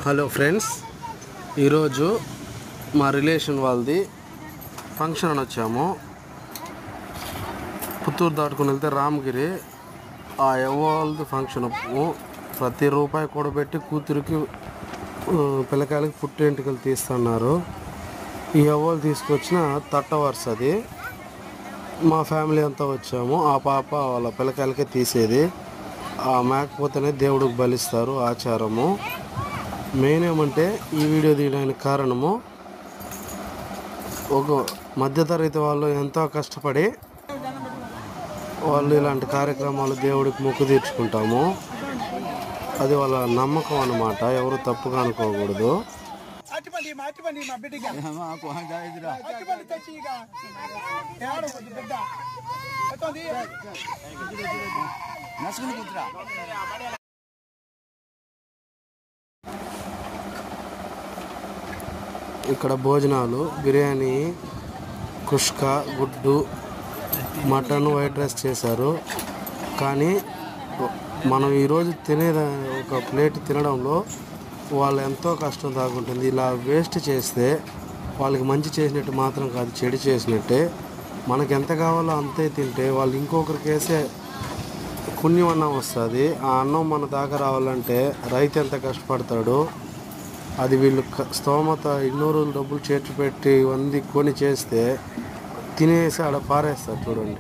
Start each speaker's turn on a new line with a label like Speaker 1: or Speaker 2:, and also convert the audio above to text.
Speaker 1: Hello friends, ఈరోజు మా relation వాళ్ళది ఫంక్షన్ అని వచ్చాము. పుత్తూరు దాటుకుని వెళ్తే రామగిరి. ఆ వాళ్ళది ఫంక్షన్ ప్రతి రూపాయి కూడబెట్టి కూతురికి పిల్లకాయలకి పుట్టెంటుకలు తీస్తున్నారు. ఈ వాళ్ళు తీసుకొచ్చిన తట్ట వరుస అది. మా ఫ్యామిలీ అంతా వచ్చాము. ఆ పాప వాళ్ళ పిల్లకాయలకే తీసేది. ఆ మేకపోతేనే దేవుడికి బలిస్తారు ఆచారము. మెయిన్ ఏమంటే ఈ వీడియో తీయడానికి కారణము, ఒక మధ్యతరగతి వాళ్ళు ఎంతో కష్టపడి వాళ్ళు ఇలాంటి కార్యక్రమాలు దేవుడికి మొక్కు తీర్చుకుంటాము. అది వాళ్ళ నమ్మకం అన్నమాట. ఎవరు తప్పుగా అనుకోకూడదు. ఇక్కడ భోజనాలు బిర్యానీ, కుష్కా, గుడ్డు, మటన్, వైట్ రైస్ చేశారు. కానీ మనం ఈరోజు తినేది ఒక ప్లేట్ తినడంలో వాళ్ళు ఎంతో కష్టం దాగుంటుంది. ఇలా వేస్ట్ చేస్తే వాళ్ళకి మంచి చేసినట్టు మాత్రం కాదు, చెడు చేసినట్టే. మనకు ఎంత కావాలో అంతే తింటే వాళ్ళు ఇంకొకరికి వేసే పుణ్యం అన్నం వస్తుంది. ఆ అన్నం మన దాకా రావాలంటే రైతు ఎంత కష్టపడతాడు. అది వీళ్ళు స్తోమత ఎన్నో రోజులు డబ్బులు చేర్చి పెట్టి వంది కొని చేస్తే తినేసి ఆడ పారేస్తారు. చూడండి.